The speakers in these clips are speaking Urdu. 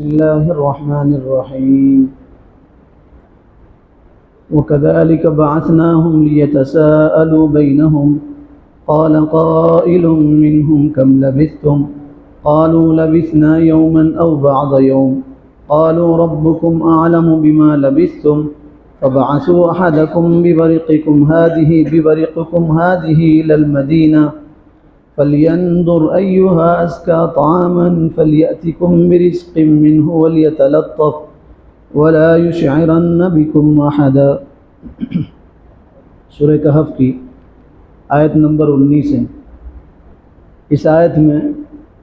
الله الرحمن الرحيم وكذلك بعثناهم ليتساءلوا بينهم قال قائل منهم كم لبثتم قالوا لبثنا يوما أو بعض يوم قالوا ربكم أعلم بما لبثتم فابعثوا أحدكم ببرقكم هذه إلى المدينة فلينظر أيها أزكى طعاما فليأتكم برزق منه وليتلطف ولا يشعرن بكم أحدا۔ سورہ کہف کی آیت نمبر 19 ہے۔ اس آیت میں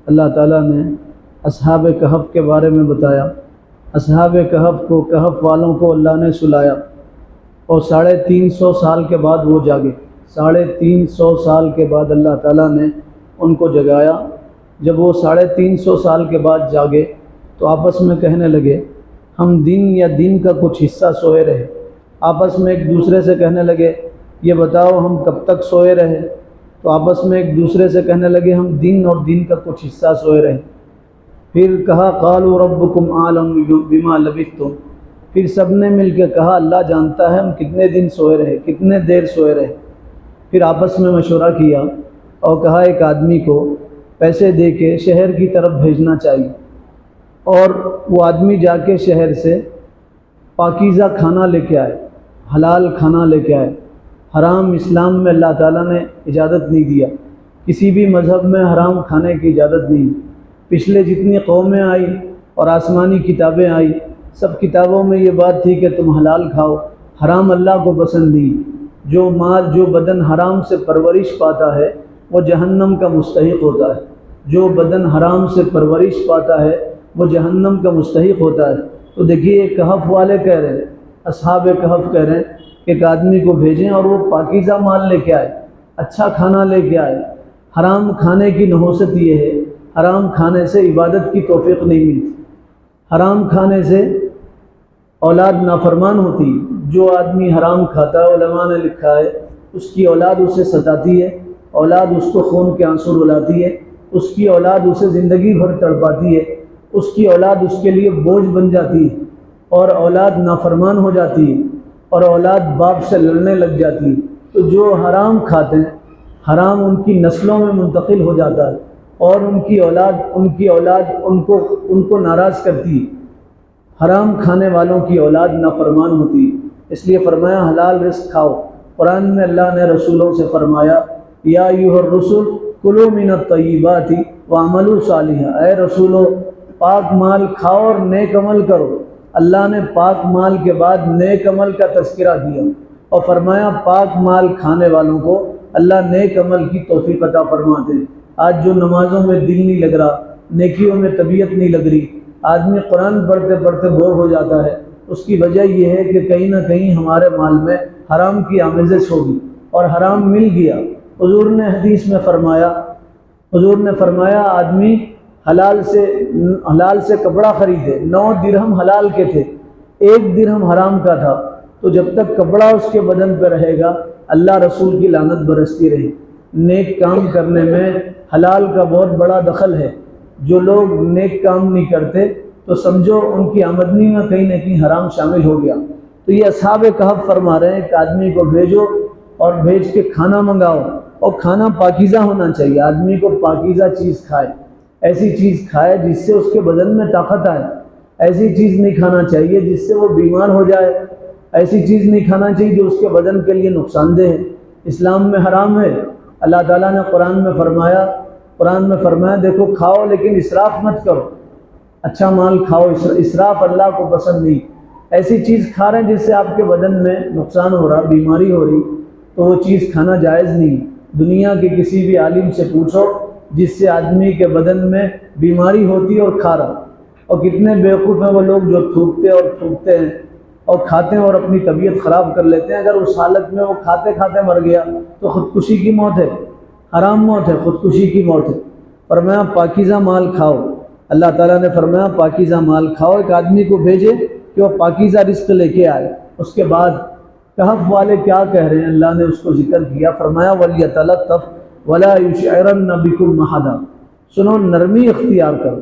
اللہ تعالیٰ نے اصحاب کہف کے بارے میں بتایا۔ اصحاب کہف کو، کہف والوں کو اللہ نے سلایا اور 350 سال کے بعد وہ جاگے۔ 350 سال کے بعد اللہ تعالیٰ نے ان کو جگایا۔ جب وہ 350 سال کے بعد جاگے تو آپس میں کہنے لگے ہم دن یا دن کا کچھ حصہ سوئے رہے۔ آپس میں ایک دوسرے سے کہنے لگے یہ بتاؤ ہم کب تک سوئے رہے؟ تو آپس میں ایک دوسرے سے کہنے لگے ہم دن اور دن کا کچھ حصہ سوئے رہے۔ پھر کہا قالوا ربکم اعلم بما لبثتم، پھر سب نے مل کے کہا اللہ جانتا ہے ہم کتنے دن سوئے رہے، کتنے دیر سوئے رہے۔ پھر آپس میں مشورہ کیا اور کہا ایک آدمی کو پیسے دے کے شہر کی طرف بھیجنا چاہیے، اور وہ آدمی جا کے شہر سے پاکیزہ کھانا لے کے آئے، حلال کھانا لے کے آئے۔ حرام اسلام میں اللہ تعالیٰ نے اجازت نہیں دیا، کسی بھی مذہب میں حرام کھانے کی اجازت نہیں۔ پچھلے جتنی قومیں آئی اور آسمانی کتابیں آئی، سب کتابوں میں یہ بات تھی کہ تم حلال کھاؤ، حرام اللہ کو پسند نہیں۔ جو بدن حرام سے پرورش پاتا ہے وہ جہنم کا مستحق ہوتا ہے۔ جو بدن حرام سے پرورش پاتا ہے وہ جہنم کا مستحق ہوتا ہے۔ تو دیکھیے کہف والے کہہ رہے ہیں، اصحاب کہف کہہ رہے ہیں کہ ایک آدمی کو بھیجیں اور وہ پاکیزہ مال لے کے آئے، اچھا کھانا لے کے آئے۔ حرام کھانے کی نحوست یہ ہے، حرام کھانے سے عبادت کی توفیق نہیں ملتی، حرام کھانے سے اولاد نافرمان ہوتی۔ جو آدمی حرام کھاتا ہے علماء نے لکھا ہے اس کی اولاد اسے ستاتی ہے، اولاد اس کو خون کے آنسو رلاتی ہے، اس کی اولاد اسے زندگی بھر تڑپاتی ہے، اس کی اولاد اس کے لیے بوجھ بن جاتی ہے، اور اولاد نافرمان ہو جاتی ہے، اور اولاد باپ سے لڑنے لگ جاتی ہے۔ تو جو حرام کھاتے ہیں حرام ان کی نسلوں میں منتقل ہو جاتا ہے، اور ان کی اولاد ان کو ناراض کرتی ہے۔ حرام کھانے والوں کی اولاد نافرمان ہوتی ہے، اس لیے فرمایا حلال رزق کھاؤ۔ قرآن میں اللہ نے رسولوں سے فرمایا یا ایھا الرسل کلوا من الطیبات واعملوا صالحا، اے رسولو پاک مال کھاؤ اور نیک عمل کرو۔ اللہ نے پاک مال کے بعد نیک عمل کا تذکرہ کیا اور فرمایا پاک مال کھانے والوں کو اللہ نیک عمل کی توفیق عطا فرماتے ہیں۔ آج جو نمازوں میں دل نہیں لگ رہا، نیکیوں میں طبیعت نہیں لگ رہی، آدمی قرآن پڑھتے پڑھتے بور ہو جاتا ہے، اس کی وجہ یہ ہے کہ کہیں نہ کہیں ہمارے مال میں حرام کی آمیزش ہوگی اور حرام مل گیا۔ حضور نے حدیث میں فرمایا آدمی حلال سے کپڑا خریدے، 9 درہم حلال کے تھے، 1 درہم حرام کا تھا، تو جب تک کپڑا اس کے بدن پہ رہے گا اللہ رسول کی لعنت برستی رہے۔ نیک کام کرنے میں حلال کا بہت بڑا دخل ہے۔ جو لوگ نیک کام نہیں کرتے تو سمجھو ان کی آمدنی میں کہیں نہ کہیں حرام شامل ہو گیا۔ تو یہ اصحاب کہف فرما رہے ہیں کہ آدمی کو بھیجو اور بھیج کے کھانا منگاؤ، اور کھانا پاکیزہ ہونا چاہیے۔ آدمی کو پاکیزہ چیز کھائے، ایسی چیز کھائے جس سے اس کے بدن میں طاقت آئے۔ ایسی چیز نہیں کھانا چاہیے جس سے وہ بیمار ہو جائے، ایسی چیز نہیں کھانا چاہیے جو اس کے بدن کے لیے نقصان دہ ہے۔ اسلام میں حرام ہے۔ اللہ تعالیٰ نے قرآن میں فرمایا دیکھو کھاؤ لیکن اسراف مت کرو، اچھا مال کھاؤ، اسراف اللہ کو پسند نہیں۔ ایسی چیز کھا رہے ہیں جس سے آپ کے بدن میں نقصان ہو رہا، بیماری ہو رہی، تو وہ چیز کھانا جائز نہیں۔ دنیا کے کسی بھی عالم سے پوچھو جس سے آدمی کے بدن میں بیماری ہوتی اور کھا رہا، اور کتنے بیوقوف ہیں وہ لوگ جو تھوکتے ہیں اور کھاتے ہیں اور اپنی طبیعت خراب کر لیتے ہیں۔ اگر اس حالت میں وہ کھاتے کھاتے مر گیا تو خودکشی کی موت ہے، حرام موت ہے، خودکشی کی موت ہے۔ فرمایا پاکیزہ مال کھاؤ۔ اللہ تعالیٰ نے فرمایا پاکیزہ مال کھاؤ، ایک آدمی کو بھیجے کہ وہ پاکیزہ رزق لے کے آئے۔ اس کے بعد کہف والے کیا کہہ رہے ہیں اللہ نے اس کو ذکر کیا، فرمایا وَلْيَتَلَطَّفْ وَلَا يُشْعِرَنَّ بِكُمْ أَحَدًا، سنو نرمی اختیار کرو،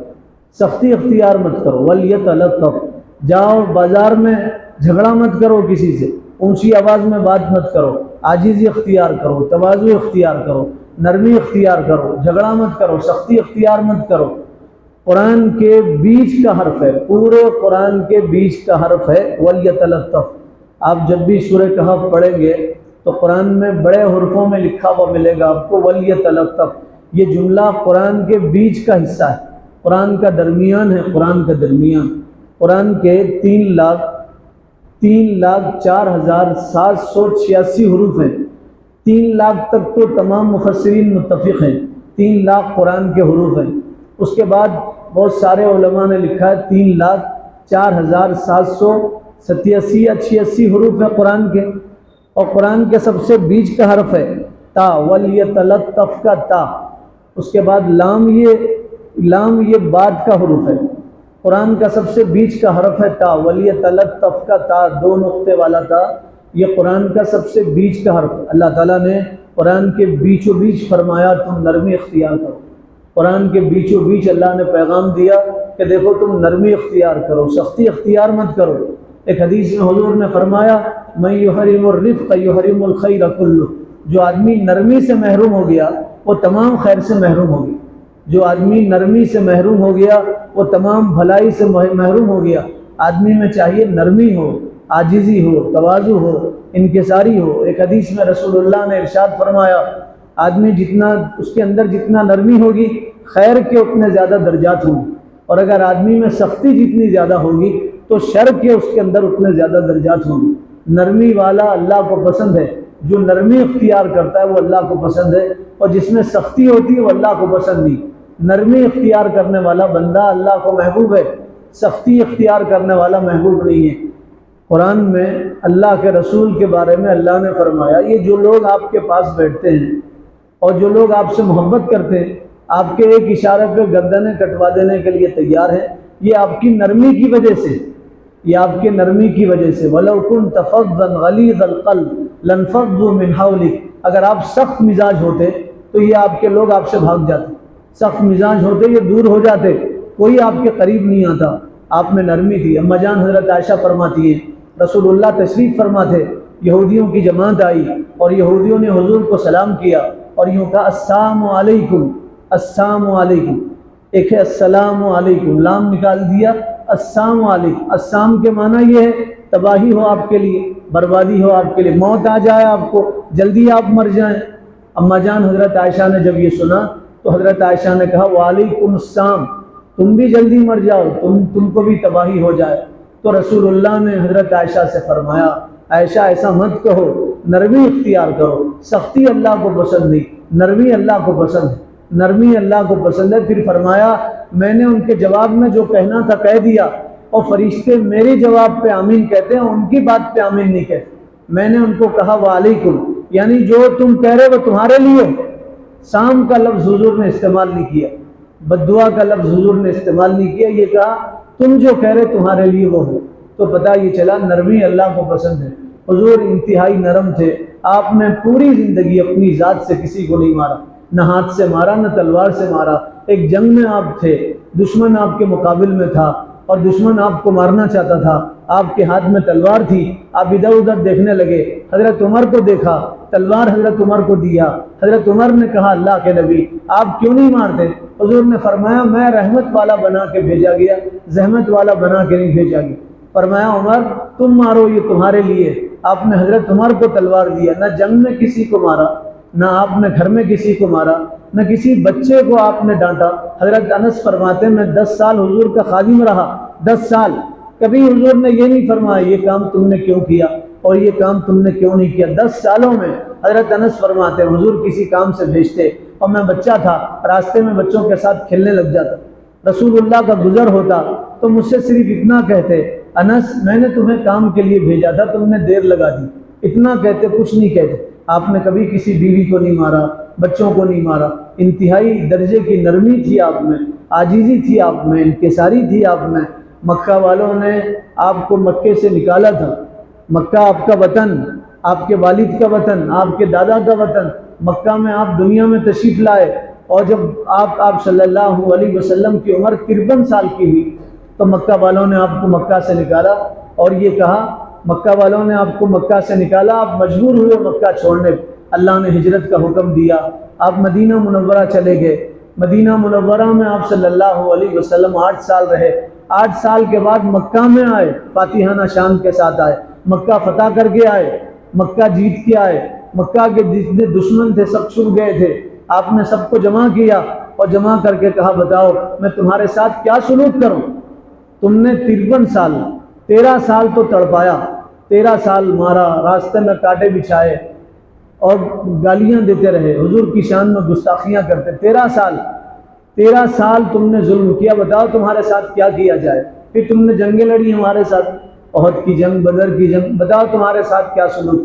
سختی اختیار مت کرو، ولیتلطف، جاؤ بازار میں جھگڑا مت کرو کسی سے، اونچی آواز میں بات مت کرو، عاجزی اختیار کرو، تواضع اختیار کرو، نرمی اختیار کرو، جھگڑا مت کرو، سختی اختیار مت کرو۔ قرآن کے بیچ کا حرف ہے، پورے قرآن کے بیچ کا حرف ہے ولیتلطف۔ آپ جب بھی سورہ کہف پڑھیں گے تو قرآن میں بڑے حرفوں میں لکھا ہوا ملے گا آپ کو ولیتلطف۔ یہ جملہ قرآن کے بیچ کا حصہ ہے، قرآن کا درمیان ہے، قرآن کا درمیان۔ قرآن کے 3,04,786 حروف ہیں، 3 لاکھ تک تو تمام مفسرین متفق ہیں، 3 لاکھ قرآن کے حروف ہیں۔ اس کے بعد بہت سارے علماء نے لکھا ہے 3,04,787 یا 86 حروف ہیں قرآن کے، اور قرآن کے سب سے بیچ کا حرف ہے تا، ولیتلطف کا تا۔ اس کے بعد لام یہ بعد کا حروف ہے، قرآن کا سب سے بیچ کا حرف ہے تا، ولیتلطف کا تا، 2 نقطے والا تا، یہ قرآن کا سب سے بیچ کا حرف ہے۔ اللہ تعالیٰ نے قرآن کے بیچوں بیچ فرمایا تم نرمی اختیار کرو۔ قرآن کے بیچوں بیچ اللہ نے پیغام دیا کہ دیکھو تم نرمی اختیار کرو، سختی اختیار مت کرو۔ ایک حدیث میں حضور نے فرمایا من یحرم الرفق یحرم الخیر کلہ، جو آدمی نرمی سے محروم ہو گیا وہ تمام خیر سے محروم ہو گیا، جو آدمی نرمی سے محروم ہو گیا وہ تمام بھلائی سے محروم ہو گیا۔ آدمی میں چاہیے نرمی ہو، عاجزی ہو، تواضع ہو، انکساری ہو۔ ایک حدیث میں رسول اللہ نے ارشاد فرمایا آدمی اس کے اندر جتنا نرمی ہوگی خیر کے اتنے زیادہ درجات ہوں گے، اور اگر آدمی میں سختی جتنی زیادہ ہوگی تو شر کے اس کے اندر اتنے زیادہ درجات ہوں گے۔ نرمی والا اللہ کو پسند ہے، جو نرمی اختیار کرتا ہے وہ اللہ کو پسند ہے، اور جس میں سختی ہوتی ہے وہ اللہ کو پسند نہیں۔ نرمی اختیار کرنے والا بندہ اللہ کو محبوب ہے، سختی اختیار کرنے والا محبوب نہیں ہے۔ قرآن میں اللہ کے رسول کے بارے میں اللہ نے فرمایا یہ جو لوگ آپ کے پاس بیٹھتے ہیں اور جو لوگ آپ سے محبت کرتے ہیں، آپ کے ایک اشارے پہ گردنیں کٹوا دینے کے لیے تیار ہیں، یہ آپ کی نرمی کی وجہ سے، یہ آپ کی نرمی کی وجہ سے۔ وَلَوْ كُنْتَ فَظًّا غَلِيظَ الْقَلْبِ لَانفَضُّوا مِنْ حَوْلِكَ، اگر آپ سخت مزاج ہوتے تو یہ آپ کے لوگ آپ سے بھاگ جاتے، سخت مزاج ہوتے یہ دور ہو جاتے، کوئی آپ کے قریب نہیں آتا۔ آپ میں نرمی تھی۔ اما جان حضرت عائشہ فرماتی ہیں رسول اللہ تشریف فرما تھے، یہودیوں کی جماعت آئی اور یہودیوں نے حضور کو سلام کیا اور یوں کہا السلام علیکم، السلام علیکم۔ ایک ہے السلام علیکم، لام نکال دیا، السلام علیکم۔ السلام کے معنی یہ ہے تباہی ہو آپ کے لیے، بربادی ہو آپ کے لیے، موت آ جائے آپ کو، جلدی آپ مر جائیں۔ اما جان حضرت عائشہ نے جب یہ سنا تو حضرت عائشہ نے کہا وعلیکم السلام، تم بھی جلدی مر جاؤ، تم کو بھی تباہی ہو جائے۔ تو رسول اللہ نے حضرت عائشہ سے فرمایا عائشہ ایسا مت کہو، نرمی اختیار کرو، سختی اللہ کو پسند نہیں، نرمی اللہ کو پسند ہے، نرمی اللہ کو پسند ہے۔ پھر فرمایا میں نے ان کے جواب میں جو کہنا تھا کہہ دیا، اور فرشتے میرے جواب پہ آمین کہتے ہیں، ان کی بات پہ آمین نہیں کہتے۔ میں نے ان کو کہا وعلیکم، یعنی جو تم کہہ رہے وہ تمہارے لیے۔ سام کا لفظ حضور نے استعمال نہیں کیا، بد دعا کا لفظ حضور نے استعمال نہیں کیا، یہ کہا تم جو کہہ رہے تمہارے لیے وہ ہو۔ تو پتہ یہ چلا نرمی اللہ کو پسند ہے۔ حضور انتہائی نرم تھے، آپ نے پوری زندگی اپنی ذات سے کسی کو نہیں مارا، نہ ہاتھ سے مارا نہ تلوار سے مارا۔ ایک جنگ میں آپ تھے، دشمن آپ کے مقابل میں تھا اور دشمن آپ کو مارنا چاہتا تھا، آپ کے ہاتھ میں تلوار تھی، آپ ادھر ادھر دیکھنے لگے، حضرت عمر کو دیکھا، تلوار حضرت عمر کو دیا۔ حضرت عمر نے کہا اللہ کے نبی آپ کیوں نہیں مارتے؟ حضور نے فرمایا میں رحمت والا بنا کے بھیجا گیا، زحمت والا بنا کے نہیں بھیجا گیا۔ فرمایا عمر تم مارو، یہ تمہارے لیے۔ آپ نے حضرت عمر کو تلوار دیا، نہ جنگ میں کسی کو مارا، نہ آپ نے گھر میں کسی کو مارا، نہ کسی بچے کو آپ نے ڈانٹا۔ حضرت انس فرماتے ہیں میں 10 سال حضور کا خادم رہا، 10 سال، کبھی حضور نے یہ نہیں فرمایا یہ کام تم نے کیوں کیا اور یہ کام تم نے کیوں نہیں کیا۔ 10 سالوں میں حضرت انس فرماتے ہیں حضور کسی کام سے بھیجتے اور میں بچہ تھا، راستے میں بچوں کے ساتھ کھیلنے لگ جاتا، رسول اللہ کا گزر ہوتا تو مجھ سے صرف اتنا کہتے انس میں نے تمہیں کام کے لیے بھیجا تھا، تم نے دیر لگا دی، اتنا کہتے، کچھ نہیں کہتے۔ آپ نے کبھی کسی بیوی کو نہیں مارا، بچوں کو نہیں مارا۔ انتہائی درجے کی نرمی تھی آپ میں، عاجزی تھی آپ میں، انکساری تھی آپ میں۔ مکہ والوں نے آپ کو مکے سے نکالا تھا، مکہ آپ کا وطن، آپ کے والد کا وطن، آپ کے دادا کا وطن، مکہ میں آپ دنیا میں تشریف لائے اور جب آپ صلی اللہ علیہ وسلم کی عمر 53 سال کی ہوئی تو مکہ والوں نے آپ کو مکہ سے نکالا اور یہ کہا، مکہ والوں نے آپ کو مکہ سے نکالا، آپ مجبور ہوئے مکہ چھوڑنے، اللہ نے ہجرت کا حکم دیا، آپ مدینہ منورہ چلے گئے۔ مدینہ منورہ میں آپ صلی اللہ علیہ وسلم 8 سال رہے۔ 8 سال کے بعد مکہ میں آئے، فاتحانہ شان کے ساتھ آئے، مکہ فتح کر کے آئے، مکہ جیت کے آئے، مکہ کے جتنے دشمن تھے سب چھپ گئے تھے، آپ نے سب کو جمع کیا اور جمع کر کے کہا بتاؤ میں تمہارے ساتھ کیا سلوک کروں؟ تم نے 53 سال 13 سال تو تڑپایا، 13 سال مارا، راستے میں کانٹے بچھائے اور گالیاں دیتے رہے، حضور کی شان میں گستاخیاں کرتے، 13 سال تم نے ظلم کیا، بتاؤ تمہارے ساتھ کیا کیا جائے؟ پھر تم نے جنگیں لڑی ہمارے ساتھ، احد کی جنگ، بدر کی جنگ، بتاؤ تمہارے ساتھ کیا سلوک؟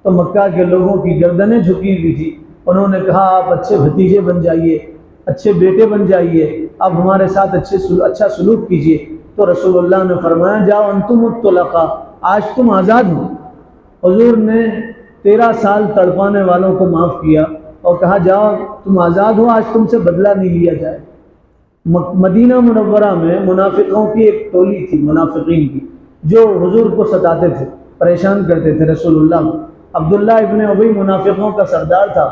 تو مکہ کے لوگوں کی گردنیں جھکی ہوئی تھی، انہوں نے کہا آپ اچھے بھتیجے بن جائیے، اچھے بیٹے بن جائیے، آپ ہمارے ساتھ اچھا سلوک کیجیے۔ تو رسول اللہ نے فرمایا جاؤ انتم الطلقاء، آج تم آزاد ہو۔ حضور نے 13 سال تڑپانے والوں کو معاف کیا اور کہا جاؤ تم آزاد ہو، آج تم سے بدلہ نہیں لیا جائے۔ مدینہ منورہ میں منافقوں کی ایک ٹولی تھی، منافقین کی، جو حضور کو ستاتے تھے، پریشان کرتے تھے رسول اللہ کو۔ عبداللہ ابن ابی منافقوں کا سردار تھا،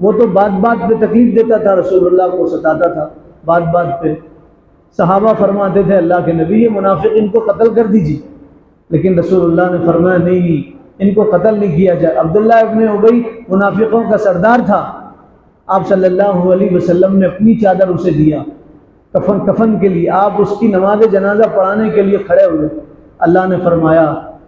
وہ تو بات بات پہ تکلیف دیتا تھا، رسول اللہ کو ستاتا تھا بات بات پہ۔ صحابہ فرماتے تھے اللہ کے نبی یہ منافق ان کو قتل کر دیجیے، لیکن رسول اللہ نے فرمایا نہیں، ان کو قتل نہیں کیا جائے۔ عبداللہ ابن ابی منافقوں کا سردار تھا، آپ صلی اللہ علیہ وسلم نے اپنی چادر اسے دیا کفن کے لیے، آپ اس کی نماز جنازہ پڑھانے کے لیے کھڑے ہوئے۔ اللہ نے فرمایا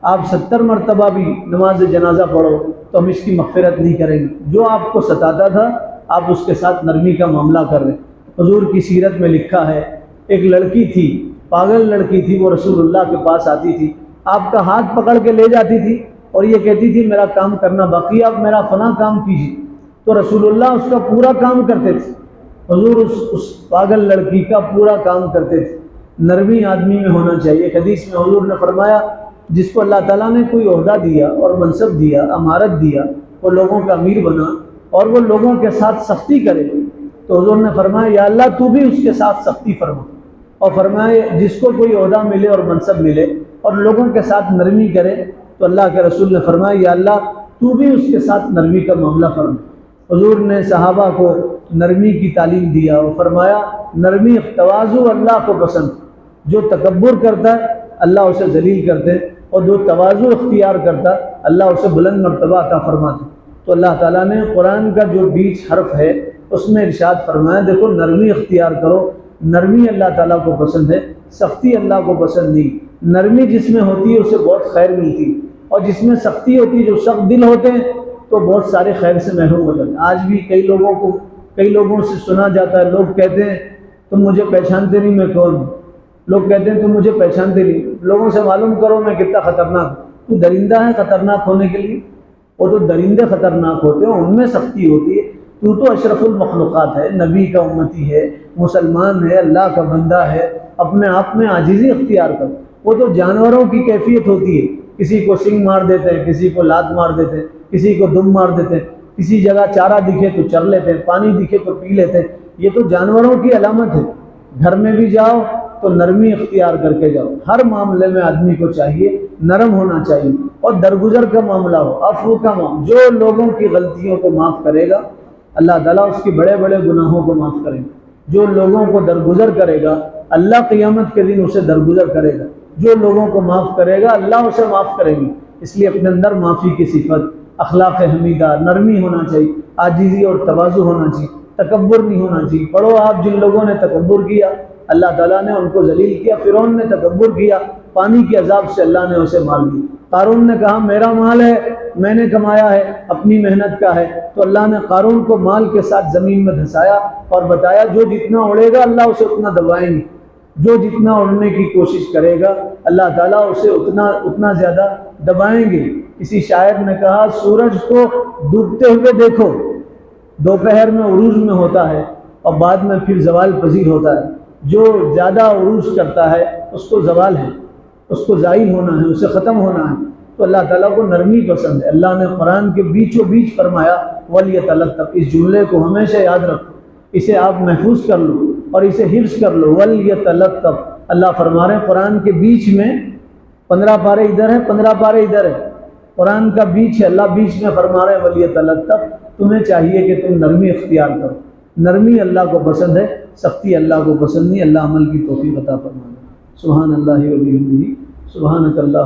آپ 70 مرتبہ بھی نماز جنازہ پڑھو تو ہم اس کی مغفرت نہیں کریں گے، جو آپ کو ستاتا تھا آپ اس کے ساتھ نرمی کا معاملہ کر رہے۔ حضور کی سیرت میں لکھا ہے ایک لڑکی تھی، پاگل لڑکی تھی، وہ رسول اللہ کے پاس آتی تھی، آپ کا ہاتھ پکڑ کے لے جاتی تھی اور یہ کہتی تھی میرا کام کرنا باقی، آپ میرا فلاں کام کیجیے، تو رسول اللہ اس کا پورا کام کرتے تھے۔ حضور اس پاگل لڑکی کا پورا کام کرتے تھے۔ نرمی آدمی میں ہونا چاہیے۔ حدیث میں حضور نے فرمایا جس کو اللہ تعالیٰ نے کوئی عہدہ دیا اور منصب دیا، امارت دیا، وہ لوگوں کا امیر بنا اور وہ لوگوں کے ساتھ سختی کرے، تو حضور نے فرمایا یا اللہ تو بھی اس کے ساتھ سختی فرما، اور فرمایا جس کو کوئی عہدہ ملے اور منصب ملے اور لوگوں کے ساتھ نرمی کرے تو اللہ کے رسول نے فرمایا یا اللہ تو بھی اس کے ساتھ نرمی کا معاملہ فرما۔ حضور نے صحابہ کو نرمی کی تعلیم دیا اور فرمایا نرمی تواضع اللہ کو پسند، جو تکبر کرتا ہے اللہ اسے ذلیل کرتے اور جو تواضع اختیار کرتا اللہ اسے بلند مرتبہ عطا فرماتا۔ تو اللہ تعالیٰ نے قرآن کا جو بیچ حرف ہے اس میں ارشاد فرمایا دیکھو نرمی اختیار کرو، نرمی اللہ تعالیٰ کو پسند ہے، سختی اللہ کو پسند نہیں۔ نرمی جس میں ہوتی ہے اسے بہت خیر ملتی ہے، اور جس میں سختی ہوتی ہے، جو سخت دل ہوتے ہیں تو بہت سارے خیر سے محروم ہو جاتے ہیں۔ آج بھی کئی لوگوں سے سنا جاتا ہے، لوگ کہتے ہیں تم مجھے پہچانتے نہیں، میں کون ہوں؟ لوگ کہتے ہیں تم مجھے پہچانتے نہیں، لوگوں سے معلوم کرو میں کتنا خطرناک ہوں۔ تو درندہ ہے خطرناک ہونے کے لیے؟ وہ تو درندے خطرناک ہوتے ہیں، ان میں سختی ہوتی ہے، تو اشرف المخلوقات ہے، نبی کا امتی ہے، مسلمان ہے، اللہ کا بندہ ہے، اپنے آپ میں عاجزی اختیار کر۔ وہ تو جانوروں کی کیفیت ہوتی ہے، کسی کو سنگ مار دیتے ہیں، کسی کو لات مار دیتے ہیں، کسی کو دم مار دیتے ہیں، کسی جگہ چارہ دکھے تو چر لیتے ہیں، پانی دکھے تو پی لیتے ہیں، یہ تو جانوروں کی علامت ہے۔ گھر میں بھی جاؤ تو نرمی اختیار کر کے جاؤ، ہر معاملے میں آدمی کو چاہیے نرم ہونا چاہیے، اور درگزر کا معاملہ ہو، عفو کا معاملہ، جو لوگوں کی غلطیوں کو معاف کرے گا اللہ تعالیٰ اس کی بڑے بڑے گناہوں کو معاف کرے گا۔ جو لوگوں کو درگزر کرے گا اللہ قیامت کے دن اسے درگزر کرے گا، جو لوگوں کو معاف کرے گا اللہ اسے معاف کرے گا۔ اس لیے اپنے اندر معافی کی صفت، اخلاق حمیدہ، نرمی ہونا چاہیے، عاجزی اور تواضع ہونا چاہیے، تکبر نہیں ہونا چاہیے۔ پڑھو آپ جن لوگوں نے تکبر کیا اللہ تعالیٰ نے ان کو ذلیل کیا۔ فرعون نے تکبر کیا، پانی کے عذاب سے اللہ نے اسے مار دیا۔ قارون نے کہا میرا مال ہے، میں نے کمایا ہے، اپنی محنت کا ہے، تو اللہ نے قارون کو مال کے ساتھ زمین میں دھسایا اور بتایا جو جتنا اڑے گا اللہ اسے اتنا دبائیں گے، جو جتنا اڑنے کی کوشش کرے گا اللہ تعالیٰ اسے اتنا زیادہ دبائیں گے۔ کسی شاعر نے کہا سورج کو ڈوبتے ہوئے دیکھو، دوپہر میں عروج میں ہوتا ہے اور بعد میں پھر زوال پذیر ہوتا ہے۔ جو زیادہ عروج کرتا ہے اس کو زوال ہے، اس کو زائل ہونا ہے، اسے ختم ہونا ہے۔ تو اللہ تعالیٰ کو نرمی پسند ہے۔ اللہ نے قرآن کے بیچوں بیچ فرمایا وَلْيَتَلَطَّفْ، اس جملے کو ہمیشہ یاد رکھو، اسے آپ محفوظ کر لو اور اسے حفظ کر لو. وَلْيَتَلَطَّفْ اللہ فرما رہے ہیں قرآن کے بیچ میں 15 پارے ادھر ہے 15 پارے ادھر ہے, قرآن کا بیچ ہے, اللہ بیچ میں فرما رہے ہیں وَلْيَتَلَطَّفْ تمہیں چاہیے کہ تم نرمی اختیار کرو. نرمی اللہ کو پسند ہے, سختی اللہ کو پسند نہیں. اللہ عمل کی توفیق عطا فرما دے. سبحان اللہ و بحمدہ سبحانک اللہ